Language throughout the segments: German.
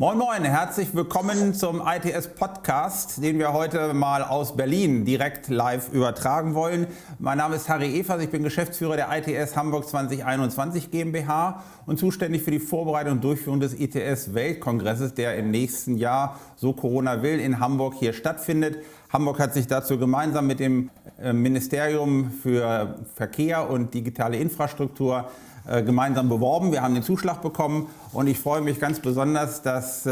Moin Moin, herzlich willkommen zum ITS-Podcast, den wir heute mal aus Berlin direkt live übertragen wollen. Mein Name ist Harry Evers, ich bin Geschäftsführer der ITS Hamburg 2021 GmbH und zuständig für die Vorbereitung und Durchführung des ITS-Weltkongresses, der im nächsten Jahr, so Corona will, in Hamburg hier stattfindet. Hamburg hat sich dazu gemeinsam mit dem Ministerium für Verkehr und digitale Infrastruktur gemeinsam beworben. Wir haben den Zuschlag bekommen und ich freue mich ganz besonders, dass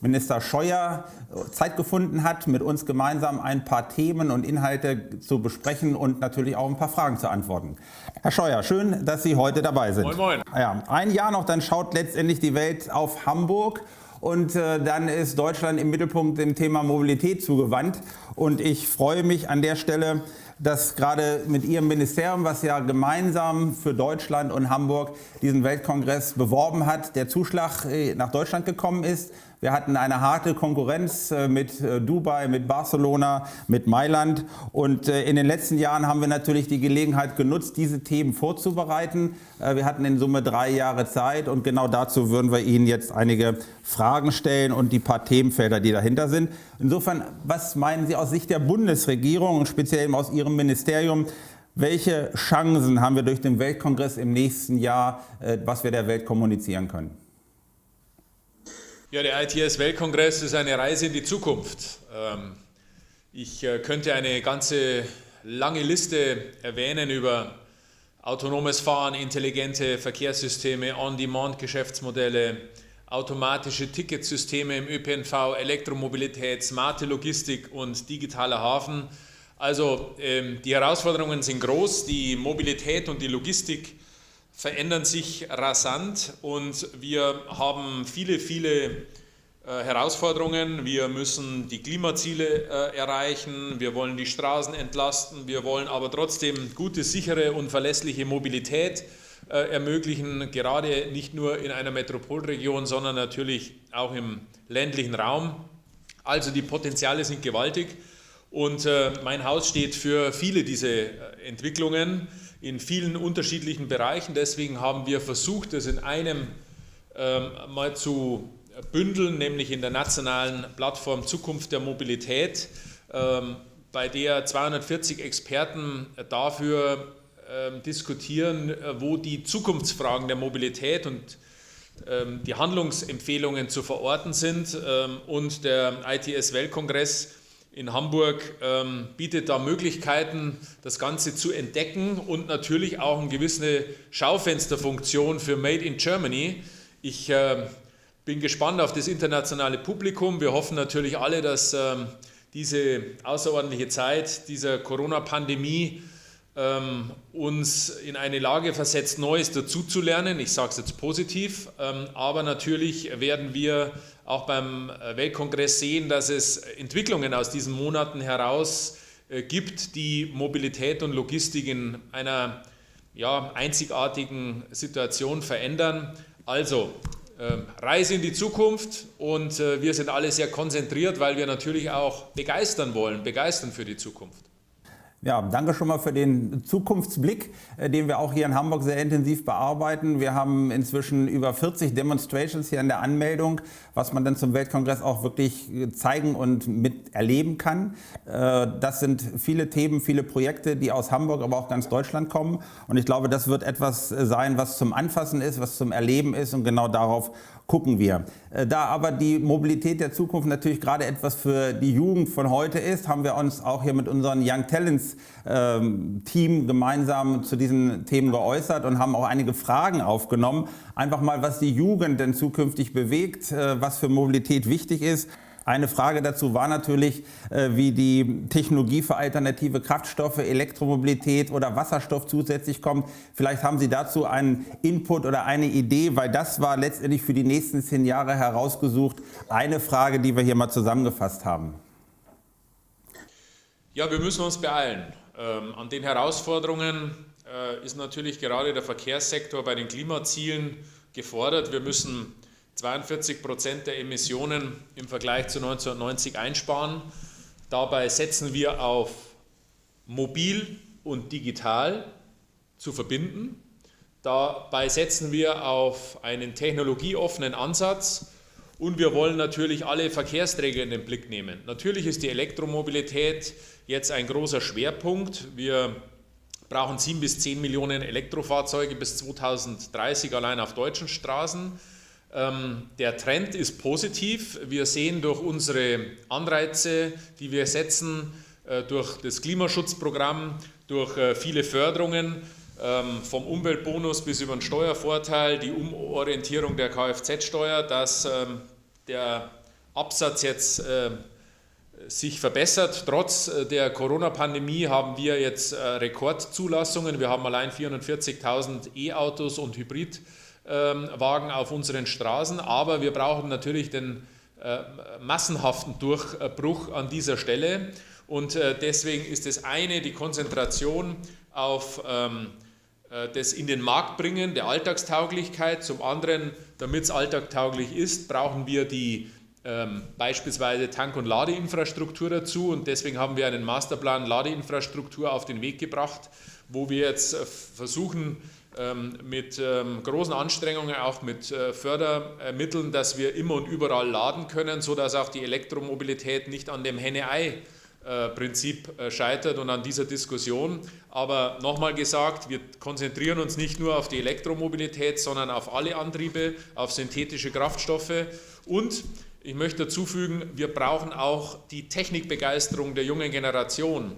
Minister Scheuer Zeit gefunden hat, mit uns gemeinsam ein paar Themen und Inhalte zu besprechen und natürlich auch ein paar Fragen zu antworten. Herr Scheuer, schön, dass Sie heute dabei sind. Moin Moin. Ja, ein Jahr noch, dann schaut letztendlich die Welt auf Hamburg. Und dann ist Deutschland im Mittelpunkt dem Thema Mobilität zugewandt. Und ich freue mich an der Stelle, dass gerade mit Ihrem Ministerium, was ja gemeinsam für Deutschland und Hamburg diesen Weltkongress beworben hat, der Zuschlag nach Deutschland gekommen ist. Wir hatten eine harte Konkurrenz mit Dubai, mit Barcelona, mit Mailand. Und in den letzten Jahren haben wir natürlich die Gelegenheit genutzt, diese Themen vorzubereiten. Wir hatten in Summe 3 Jahre Zeit und genau dazu würden wir Ihnen jetzt einige Fragen stellen und die paar Themenfelder, die dahinter sind. Insofern, was meinen Sie aus Sicht der Bundesregierung und speziell aus Ihrem Ministerium? Welche Chancen haben wir durch den Weltkongress im nächsten Jahr, was wir der Welt kommunizieren können? Ja, der ITS-Weltkongress ist eine Reise in die Zukunft. Ich könnte eine ganze lange Liste erwähnen über autonomes Fahren, intelligente Verkehrssysteme, On-Demand-Geschäftsmodelle, automatische Ticketsysteme im ÖPNV, Elektromobilität, smarte Logistik und digitaler Hafen. Also die Herausforderungen sind groß, die Mobilität und die Logistik verändern sich rasant und wir haben viele Herausforderungen. Wir müssen die Klimaziele erreichen, wir wollen die Straßen entlasten, wir wollen aber trotzdem gute, sichere und verlässliche Mobilität ermöglichen, gerade nicht nur in einer Metropolregion, sondern natürlich auch im ländlichen Raum. Also die Potenziale sind gewaltig und mein Haus steht für viele dieser Entwicklungen in vielen unterschiedlichen Bereichen. Deswegen haben wir versucht, das in einem mal zu bündeln, nämlich in der nationalen Plattform Zukunft der Mobilität, bei der 240 Experten dafür diskutieren, wo die Zukunftsfragen der Mobilität und die Handlungsempfehlungen zu verorten sind. Und der ITS-Weltkongress in Hamburg bietet da Möglichkeiten, das Ganze zu entdecken und natürlich auch eine gewisse Schaufensterfunktion für Made in Germany. Ich bin gespannt auf das internationale Publikum. Wir hoffen natürlich alle, dass diese außerordentliche Zeit dieser Corona-Pandemie uns in eine Lage versetzt, Neues dazuzulernen. Ich sage es jetzt positiv, aber natürlich werden wir auch beim Weltkongress sehen, dass es Entwicklungen aus diesen Monaten heraus gibt, die Mobilität und Logistik in einer einzigartigen Situation verändern. Also Reise in die Zukunft und wir sind alle sehr konzentriert, weil wir natürlich auch begeistern für die Zukunft. Ja, danke schon mal für den Zukunftsblick, den wir auch hier in Hamburg sehr intensiv bearbeiten. Wir haben inzwischen über 40 Demonstrations hier in der Anmeldung, was man dann zum Weltkongress auch wirklich zeigen und miterleben kann. Das sind viele Themen, viele Projekte, die aus Hamburg, aber auch ganz Deutschland kommen. Und ich glaube, das wird etwas sein, was zum Anfassen ist, was zum Erleben ist und genau darauf gucken wir. Da aber die Mobilität der Zukunft natürlich gerade etwas für die Jugend von heute ist, haben wir uns auch hier mit unserem Young Talents Team gemeinsam zu diesen Themen geäußert und haben auch einige Fragen aufgenommen. Einfach mal, was die Jugend denn zukünftig bewegt, was für Mobilität wichtig ist. Eine Frage dazu war natürlich, wie die Technologie für alternative Kraftstoffe, Elektromobilität oder Wasserstoff zusätzlich kommt. Vielleicht haben Sie dazu einen Input oder eine Idee, weil das war letztendlich für die nächsten 10 Jahre herausgesucht eine Frage, die wir hier mal zusammengefasst haben. Ja, wir müssen uns beeilen. An den Herausforderungen ist natürlich gerade der Verkehrssektor bei den Klimazielen gefordert. Wir müssen 42% der Emissionen im Vergleich zu 1990 einsparen. Dabei setzen wir auf mobil und digital zu verbinden. Dabei setzen wir auf einen technologieoffenen Ansatz und wir wollen natürlich alle Verkehrsträger in den Blick nehmen. Natürlich ist die Elektromobilität jetzt ein großer Schwerpunkt. Wir brauchen 7 bis 10 Millionen Elektrofahrzeuge bis 2030 allein auf deutschen Straßen. Der Trend ist positiv. Wir sehen durch unsere Anreize, die wir setzen, durch das Klimaschutzprogramm, durch viele Förderungen, vom Umweltbonus bis über den Steuervorteil, die Umorientierung der Kfz-Steuer, dass der Absatz jetzt sich verbessert. Trotz der Corona-Pandemie haben wir jetzt Rekordzulassungen. Wir haben allein 440.000 E-Autos und Hybridwagen auf unseren Straßen, aber wir brauchen natürlich den massenhaften Durchbruch an dieser Stelle und deswegen ist das eine die Konzentration auf das in den Markt bringen der Alltagstauglichkeit. Zum anderen, damit es alltagtauglich ist, brauchen wir die beispielsweise Tank- und Ladeinfrastruktur dazu und deswegen haben wir einen Masterplan Ladeinfrastruktur auf den Weg gebracht, wo wir jetzt versuchen mit großen Anstrengungen, auch mit Fördermitteln, dass wir immer und überall laden können, sodass auch die Elektromobilität nicht an dem Henne-Ei-Prinzip scheitert und an dieser Diskussion. Aber nochmal gesagt, wir konzentrieren uns nicht nur auf die Elektromobilität, sondern auf alle Antriebe, auf synthetische Kraftstoffe und ich möchte dazu fügen, wir brauchen auch die Technikbegeisterung der jungen Generation.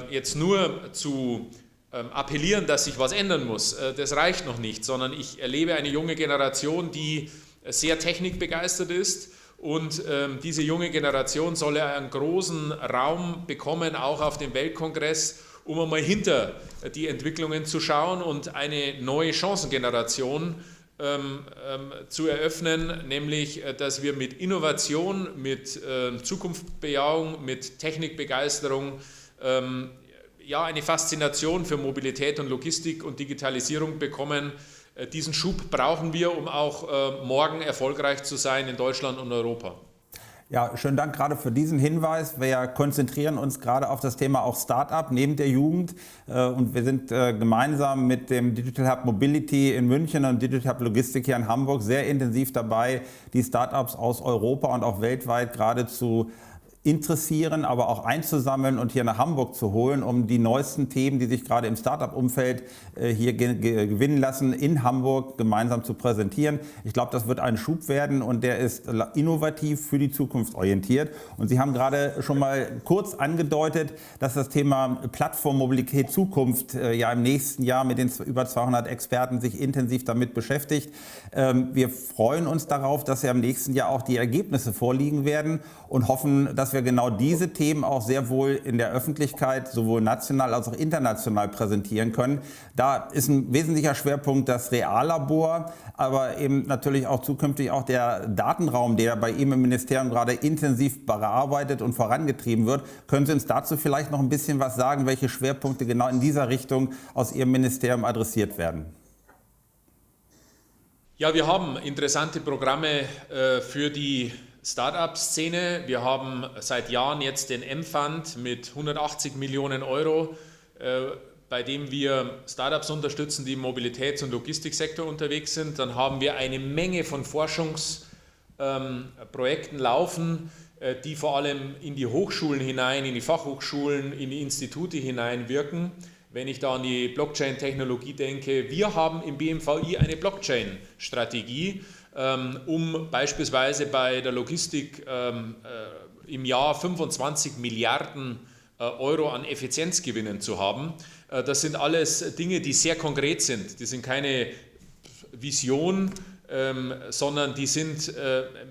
Jetzt nur zu appellieren, dass sich was ändern muss, das reicht noch nicht, sondern ich erlebe eine junge Generation, die sehr technikbegeistert ist und diese junge Generation soll einen großen Raum bekommen, auch auf dem Weltkongress, um einmal hinter die Entwicklungen zu schauen und eine neue Chancengeneration zu eröffnen, nämlich, dass wir mit Innovation, mit Zukunftsbejahung, mit Technikbegeisterung eine Faszination für Mobilität und Logistik und Digitalisierung bekommen. Diesen Schub brauchen wir, um auch morgen erfolgreich zu sein in Deutschland und Europa. Ja, schönen Dank gerade für diesen Hinweis. Wir konzentrieren uns gerade auf das Thema auch Start-up neben der Jugend und wir sind gemeinsam mit dem Digital Hub Mobility in München und Digital Hub Logistik hier in Hamburg sehr intensiv dabei, die Start-ups aus Europa und auch weltweit gerade zu interessieren, aber auch einzusammeln und hier nach Hamburg zu holen, um die neuesten Themen, die sich gerade im Start-up-Umfeld hier gewinnen lassen, in Hamburg gemeinsam zu präsentieren. Ich glaube, das wird ein Schub werden und der ist innovativ für die Zukunft orientiert. Und Sie haben gerade schon mal kurz angedeutet, dass das Thema Plattformmobilität Zukunft ja im nächsten Jahr mit den über 200 Experten sich intensiv damit beschäftigt. Wir freuen uns darauf, dass ja im nächsten Jahr auch die Ergebnisse vorliegen werden und hoffen, dass wir genau diese Themen auch sehr wohl in der Öffentlichkeit sowohl national als auch international präsentieren können. Da ist ein wesentlicher Schwerpunkt das Reallabor, aber eben natürlich auch zukünftig auch der Datenraum, der bei Ihnen im Ministerium gerade intensiv bearbeitet und vorangetrieben wird. Können Sie uns dazu vielleicht noch ein bisschen was sagen, welche Schwerpunkte genau in dieser Richtung aus Ihrem Ministerium adressiert werden? Ja, wir haben interessante Programme für die Start-up-Szene. Wir haben seit Jahren jetzt den M-Fund mit 180 Millionen Euro, bei dem wir Start-ups unterstützen, die im Mobilitäts- und Logistiksektor unterwegs sind. Dann haben wir eine Menge von Forschungsprojekten laufen, die vor allem in die Hochschulen hinein, in die Fachhochschulen, in die Institute hinein wirken. Wenn ich da an die Blockchain-Technologie denke, wir haben im BMVI eine Blockchain-Strategie, um beispielsweise bei der Logistik im Jahr 25 Milliarden Euro an Effizienzgewinnen zu haben. Das sind alles Dinge, die sehr konkret sind. Die sind keine Vision, sondern die sind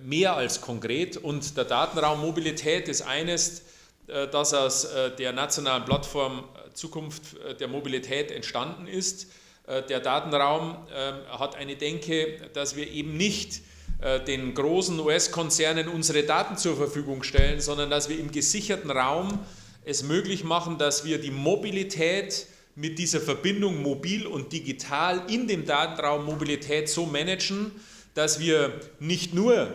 mehr als konkret. Und der Datenraum Mobilität ist eines, das aus der nationalen Plattform Zukunft der Mobilität entstanden ist. Der Datenraum hat eine Denke, dass wir eben nicht den großen US-Konzernen unsere Daten zur Verfügung stellen, sondern dass wir im gesicherten Raum es möglich machen, dass wir die Mobilität mit dieser Verbindung mobil und digital in dem Datenraum Mobilität so managen, dass wir nicht nur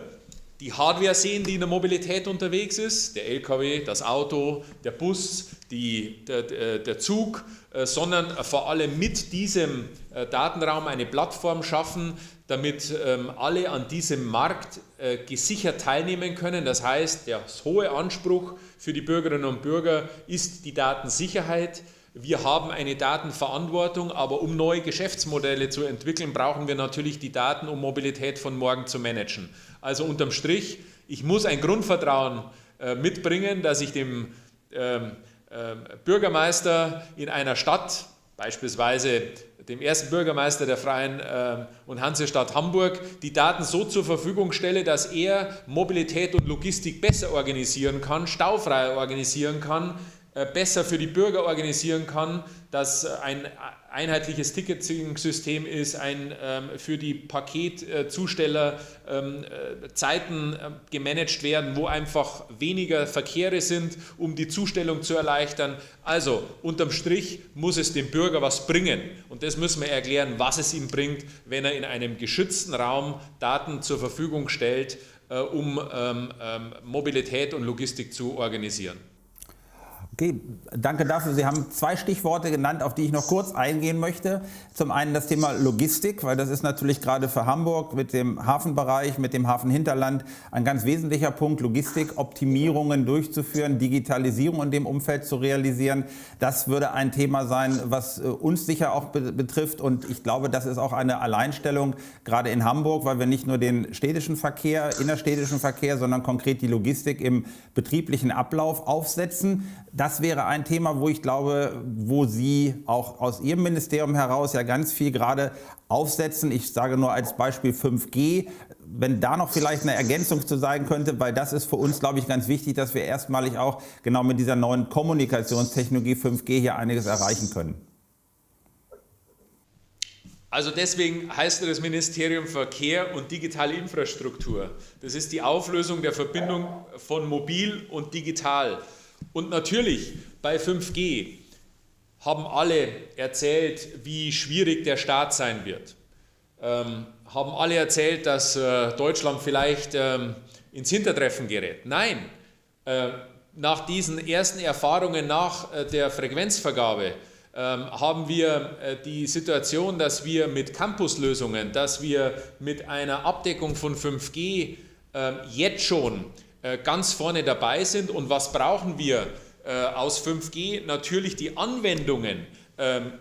die Hardware sehen, die in der Mobilität unterwegs ist, der LKW, das Auto, der Bus, der Zug, sondern vor allem mit diesem Datenraum eine Plattform schaffen, damit alle an diesem Markt gesichert teilnehmen können. Das heißt, der hohe Anspruch für die Bürgerinnen und Bürger ist die Datensicherheit. Wir haben eine Datenverantwortung, aber um neue Geschäftsmodelle zu entwickeln, brauchen wir natürlich die Daten, um Mobilität von morgen zu managen. Also unterm Strich, ich muss ein Grundvertrauen mitbringen, dass ich dem Bürgermeister in einer Stadt, beispielsweise dem ersten Bürgermeister der Freien und Hansestadt Hamburg, die Daten so zur Verfügung stelle, dass er Mobilität und Logistik besser organisieren kann, staufreier organisieren kann, besser für die Bürger organisieren kann, dass ein einheitliches Ticketing-System ist, für die Paketzusteller Zeiten gemanagt werden, wo einfach weniger Verkehre sind, um die Zustellung zu erleichtern. Also unterm Strich muss es dem Bürger was bringen und das müssen wir erklären, was es ihm bringt, wenn er in einem geschützten Raum Daten zur Verfügung stellt, um Mobilität und Logistik zu organisieren. Okay, danke dafür. Sie haben 2 Stichworte genannt, auf die ich noch kurz eingehen möchte. Zum einen das Thema Logistik, weil das ist natürlich gerade für Hamburg mit dem Hafenbereich, mit dem Hafenhinterland ein ganz wesentlicher Punkt, Logistikoptimierungen durchzuführen, Digitalisierung in dem Umfeld zu realisieren. Das würde ein Thema sein, was uns sicher auch betrifft und ich glaube, das ist auch eine Alleinstellung, gerade in Hamburg, weil wir nicht nur den städtischen Verkehr, innerstädtischen Verkehr, sondern konkret die Logistik im betrieblichen Ablauf aufsetzen. Das wäre ein Thema, wo ich glaube, wo Sie auch aus Ihrem Ministerium heraus ja ganz viel gerade aufsetzen. Ich sage nur als Beispiel 5G, wenn da noch vielleicht eine Ergänzung zu sein könnte, weil das ist für uns, glaube ich, ganz wichtig, dass wir erstmalig auch genau mit dieser neuen Kommunikationstechnologie 5G hier einiges erreichen können. Also deswegen heißt das Ministerium Verkehr und digitale Infrastruktur. Das ist die Auflösung der Verbindung von mobil und digital. Und natürlich bei 5G haben alle erzählt, wie schwierig der Start sein wird. Haben alle erzählt, dass Deutschland vielleicht ins Hintertreffen gerät. Nein, nach diesen ersten Erfahrungen nach der Frequenzvergabe haben wir die Situation, dass wir mit Campuslösungen, dass wir mit einer Abdeckung von 5G jetzt schon ganz vorne dabei sind. Und was brauchen wir aus 5G? Natürlich die Anwendungen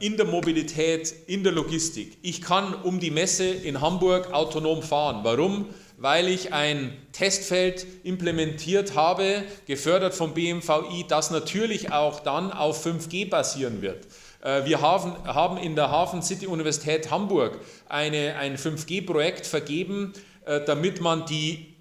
in der Mobilität, in der Logistik. Ich kann um die Messe in Hamburg autonom fahren. Warum? Weil ich ein Testfeld implementiert habe, gefördert vom BMVI, das natürlich auch dann auf 5G basieren wird. Wir haben in der Hafen City Universität Hamburg ein 5G-Projekt vergeben, damit man die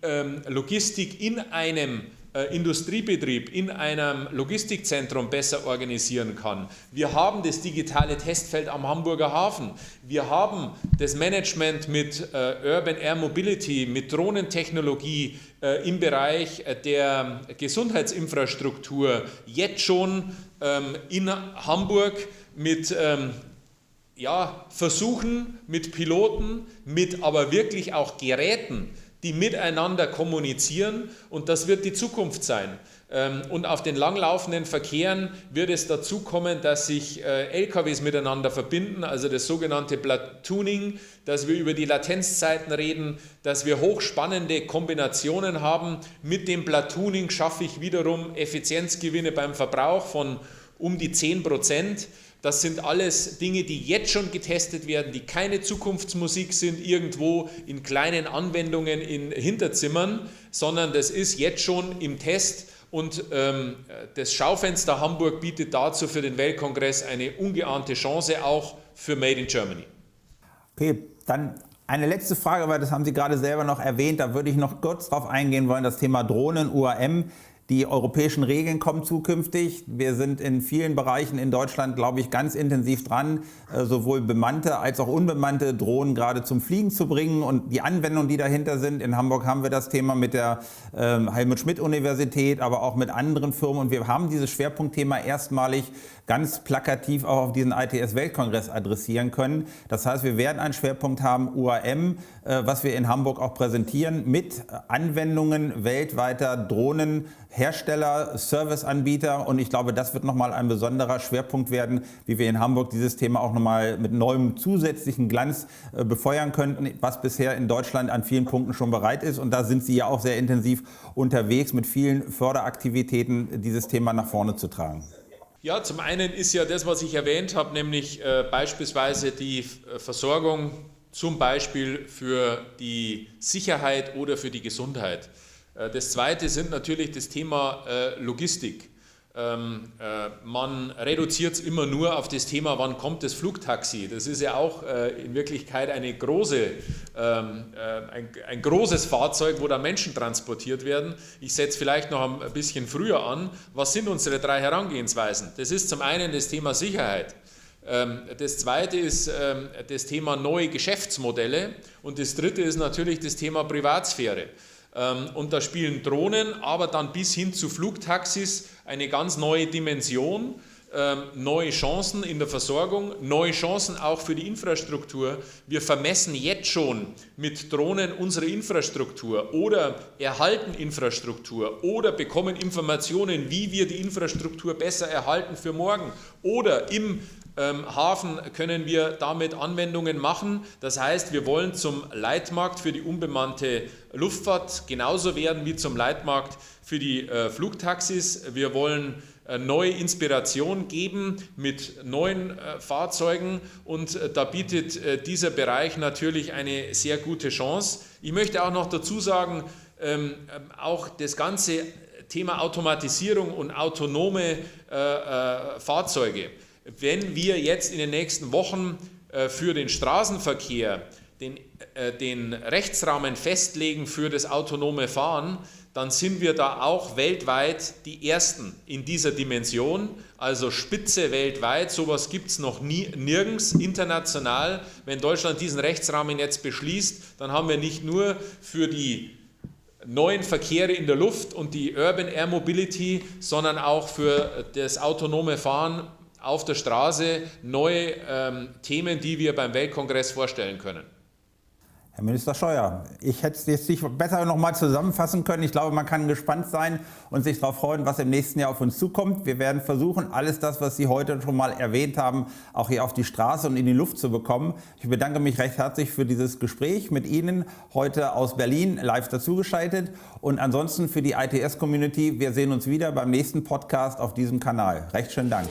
Logistik in einem Industriebetrieb, in einem Logistikzentrum besser organisieren kann. Wir haben das digitale Testfeld am Hamburger Hafen. Wir haben das Management mit Urban Air Mobility, mit Drohnentechnologie im Bereich der Gesundheitsinfrastruktur jetzt schon in Hamburg mit Versuchen, mit Piloten, mit aber wirklich auch Geräten, die miteinander kommunizieren und das wird die Zukunft sein. Und auf den langlaufenden Verkehren wird es dazu kommen, dass sich LKWs miteinander verbinden, also das sogenannte Platooning, dass wir über die Latenzzeiten reden, dass wir hochspannende Kombinationen haben. Mit dem Platooning schaffe ich wiederum Effizienzgewinne beim Verbrauch von um die 10%. Das sind alles Dinge, die jetzt schon getestet werden, die keine Zukunftsmusik sind irgendwo in kleinen Anwendungen in Hinterzimmern, sondern das ist jetzt schon im Test und das Schaufenster Hamburg bietet dazu für den Weltkongress eine ungeahnte Chance, auch für Made in Germany. Okay, dann eine letzte Frage, weil das haben Sie gerade selber noch erwähnt, da würde ich noch kurz drauf eingehen wollen, das Thema Drohnen, UAM. Die europäischen Regeln kommen zukünftig. Wir sind in vielen Bereichen in Deutschland, glaube ich, ganz intensiv dran, sowohl bemannte als auch unbemannte Drohnen gerade zum Fliegen zu bringen und die Anwendungen, die dahinter sind. In Hamburg haben wir das Thema mit der Helmut-Schmidt-Universität, aber auch mit anderen Firmen und wir haben dieses Schwerpunktthema erstmalig ganz plakativ auch auf diesen ITS-Weltkongress adressieren können. Das heißt, wir werden einen Schwerpunkt haben, UAM, was wir in Hamburg auch präsentieren, mit Anwendungen weltweiter Drohnenhersteller, Serviceanbieter. Und ich glaube, das wird nochmal ein besonderer Schwerpunkt werden, wie wir in Hamburg dieses Thema auch nochmal mit neuem zusätzlichen Glanz befeuern könnten, was bisher in Deutschland an vielen Punkten schon bereit ist. Und da sind Sie ja auch sehr intensiv unterwegs, mit vielen Förderaktivitäten dieses Thema nach vorne zu tragen. Ja, zum einen ist ja das, was ich erwähnt habe, nämlich beispielsweise die Versorgung zum Beispiel für die Sicherheit oder für die Gesundheit. Das zweite sind natürlich das Thema Logistik. Man reduziert es immer nur auf das Thema, wann kommt das Flugtaxi. Das ist ja auch in Wirklichkeit ein großes Fahrzeug, wo da Menschen transportiert werden. Ich setze vielleicht noch ein bisschen früher an. Was sind unsere 3 Herangehensweisen? Das ist zum einen das Thema Sicherheit. Das zweite ist das Thema neue Geschäftsmodelle und das dritte ist natürlich das Thema Privatsphäre. Und da spielen Drohnen, aber dann bis hin zu Flugtaxis eine ganz neue Dimension, neue Chancen in der Versorgung, neue Chancen auch für die Infrastruktur. Wir vermessen jetzt schon mit Drohnen unsere Infrastruktur oder erhalten Infrastruktur oder bekommen Informationen, wie wir die Infrastruktur besser erhalten für morgen oder im Hafen können wir damit Anwendungen machen. Das heißt, wir wollen zum Leitmarkt für die unbemannte Luftfahrt genauso werden wie zum Leitmarkt für die Flugtaxis. Wir wollen neue Inspiration geben mit neuen Fahrzeugen und da bietet dieser Bereich natürlich eine sehr gute Chance. Ich möchte auch noch dazu sagen, auch das ganze Thema Automatisierung und autonome Fahrzeuge. Wenn wir jetzt in den nächsten Wochen für den Straßenverkehr den Rechtsrahmen festlegen für das autonome Fahren, dann sind wir da auch weltweit die Ersten in dieser Dimension, also Spitze weltweit. Sowas gibt es noch nirgends international. Wenn Deutschland diesen Rechtsrahmen jetzt beschließt, dann haben wir nicht nur für die neuen Verkehre in der Luft und die Urban Air Mobility, sondern auch für das autonome Fahren auf der Straße neue Themen, die wir beim Weltkongress vorstellen können. Herr Minister Scheuer, ich hätte es jetzt nicht besser noch mal zusammenfassen können. Ich glaube, man kann gespannt sein und sich darauf freuen, was im nächsten Jahr auf uns zukommt. Wir werden versuchen, alles das, was Sie heute schon mal erwähnt haben, auch hier auf die Straße und in die Luft zu bekommen. Ich bedanke mich recht herzlich für dieses Gespräch mit Ihnen, heute aus Berlin live dazugeschaltet. Und ansonsten für die ITS-Community, wir sehen uns wieder beim nächsten Podcast auf diesem Kanal. Recht schönen Dank.